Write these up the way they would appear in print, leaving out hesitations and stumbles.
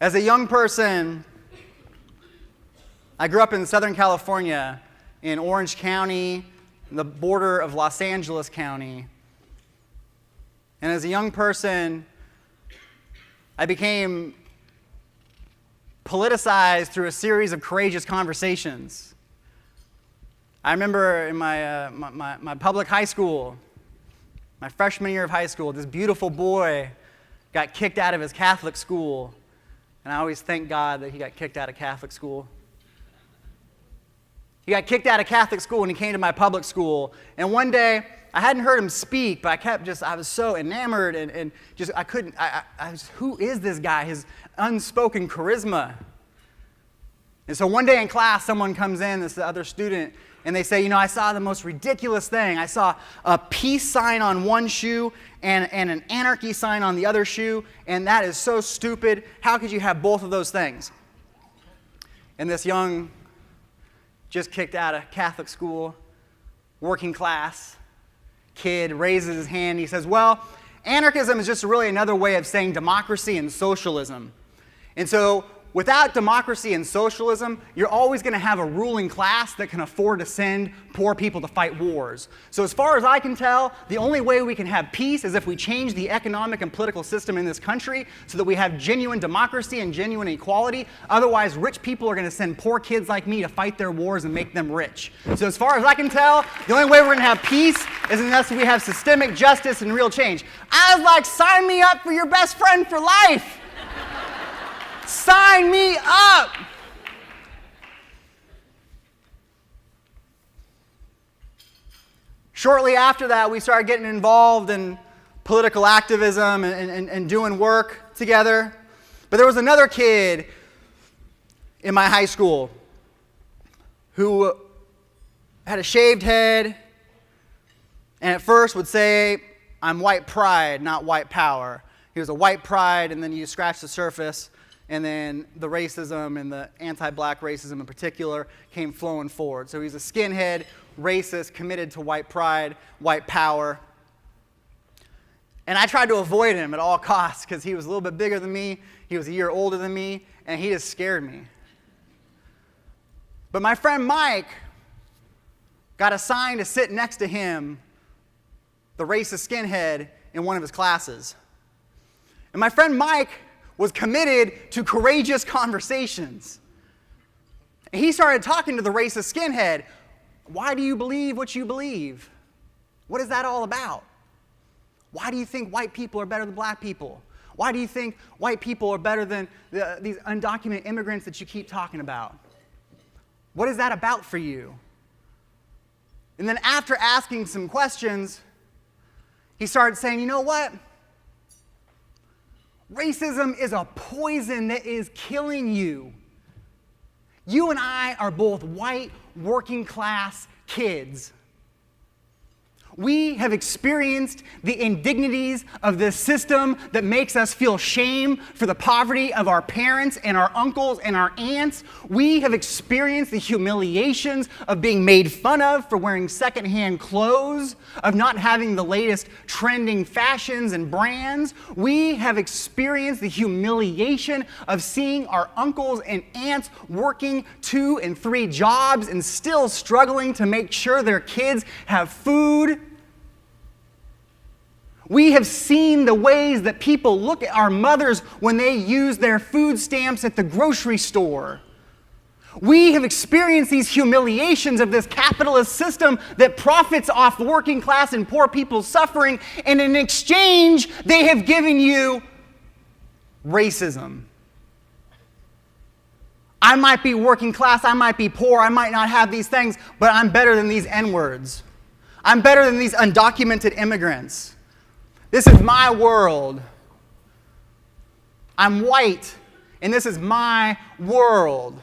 As a young person, I grew up in Southern California, in Orange County, the border of Los Angeles County. And as a young person, I became politicized through a series of courageous conversations. I remember in my public high school, my freshman year of high school, this beautiful boy got kicked out of his Catholic school. And I always thank God that he got kicked out of Catholic school. He got kicked out of Catholic school when he came to my public school. And one day, I hadn't heard him speak, but I was so enamored and I couldn't, who is this guy? His unspoken charisma. And so one day in class, someone comes in, this other student, and they say, I saw the most ridiculous thing. I saw a peace sign on one shoe and an anarchy sign on the other shoe, and that is so stupid. How could you have both of those things? And this young, just kicked out of Catholic school, working class kid raises his hand. He says, well, anarchism is just really another way of saying democracy and socialism. And so without democracy and socialism, you're always going to have a ruling class that can afford to send poor people to fight wars. So as far as I can tell, the only way we can have peace is if we change the economic and political system in this country so that we have genuine democracy and genuine equality. Otherwise, rich people are going to send poor kids like me to fight their wars and make them rich. So as far as I can tell, the only way we're going to have peace is unless we have systemic justice and real change. I was like, sign me up for your best friend for life. Sign me up! Shortly after that, we started getting involved in political activism and doing work together. But there was another kid in my high school who had a shaved head and at first would say, I'm white pride, not white power. He was a white pride, and then you scratch the surface, and then the racism and the anti-black racism in particular came flowing forward. So he's a skinhead, racist, committed to white pride, white power. And I tried to avoid him at all costs because he was a little bit bigger than me, he was a year older than me, and he just scared me. But my friend Mike got assigned to sit next to him, the racist skinhead, in one of his classes. And my friend Mike was committed to courageous conversations. And he started talking to the racist skinhead. Why do you believe what you believe? What is that all about? Why do you think white people are better than black people? Why do you think white people are better than these undocumented immigrants that you keep talking about? What is that about for you? And then after asking some questions, he started saying, you know what? Racism is a poison that is killing you. You and I are both white, working class kids. We have experienced the indignities of this system that makes us feel shame for the poverty of our parents and our uncles and our aunts. We have experienced the humiliations of being made fun of for wearing secondhand clothes, of not having the latest trending fashions and brands. We have experienced the humiliation of seeing our uncles and aunts working 2 and 3 jobs and still struggling to make sure their kids have food. We have seen the ways that people look at our mothers when they use their food stamps at the grocery store. We have experienced these humiliations of this capitalist system that profits off working class and poor people's suffering, and in exchange, they have given you racism. I might be working class, I might be poor, I might not have these things, but I'm better than these N-words. I'm better than these undocumented immigrants. This is my world. I'm white, and this is my world.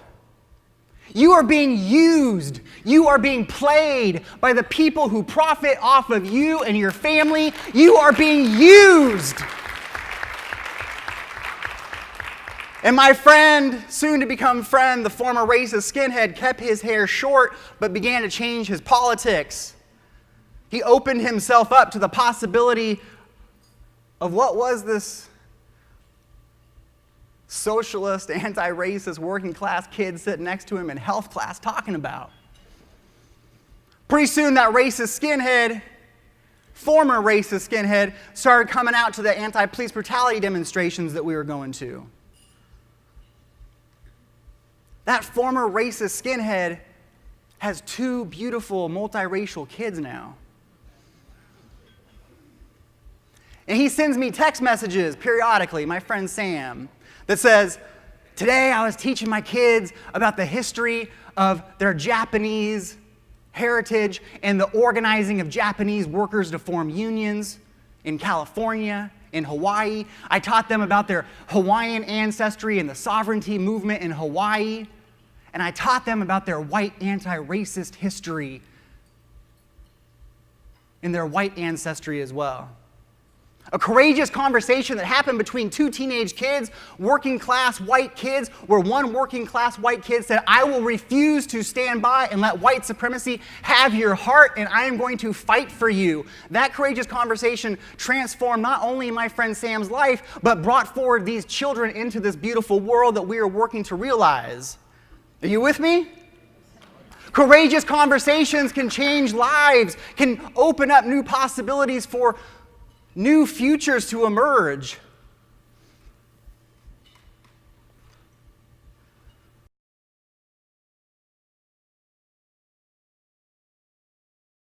You are being used. You are being played by the people who profit off of you and your family. You are being used. And my friend, soon to become friend, the former racist skinhead, kept his hair short but began to change his politics. He opened himself up to the possibility of what was this socialist, anti-racist, working class kids sitting next to him in health class talking about. Pretty soon that racist skinhead, former racist skinhead, started coming out to the anti-police brutality demonstrations that we were going to. That former racist skinhead has 2 beautiful multiracial kids now. And he sends me text messages periodically, my friend Sam, that says, today I was teaching my kids about the history of their Japanese heritage and the organizing of Japanese workers to form unions in California, in Hawaii. I taught them about their Hawaiian ancestry and the sovereignty movement in Hawaii. And I taught them about their white anti-racist history and their white ancestry as well. A courageous conversation that happened between 2 teenage kids, working class white kids, where one working class white kid said, I will refuse to stand by and let white supremacy have your heart, and I am going to fight for you. That courageous conversation transformed not only my friend Sam's life, but brought forward these children into this beautiful world that we are working to realize. Are you with me? Courageous conversations can change lives, can open up new possibilities for new futures to emerge.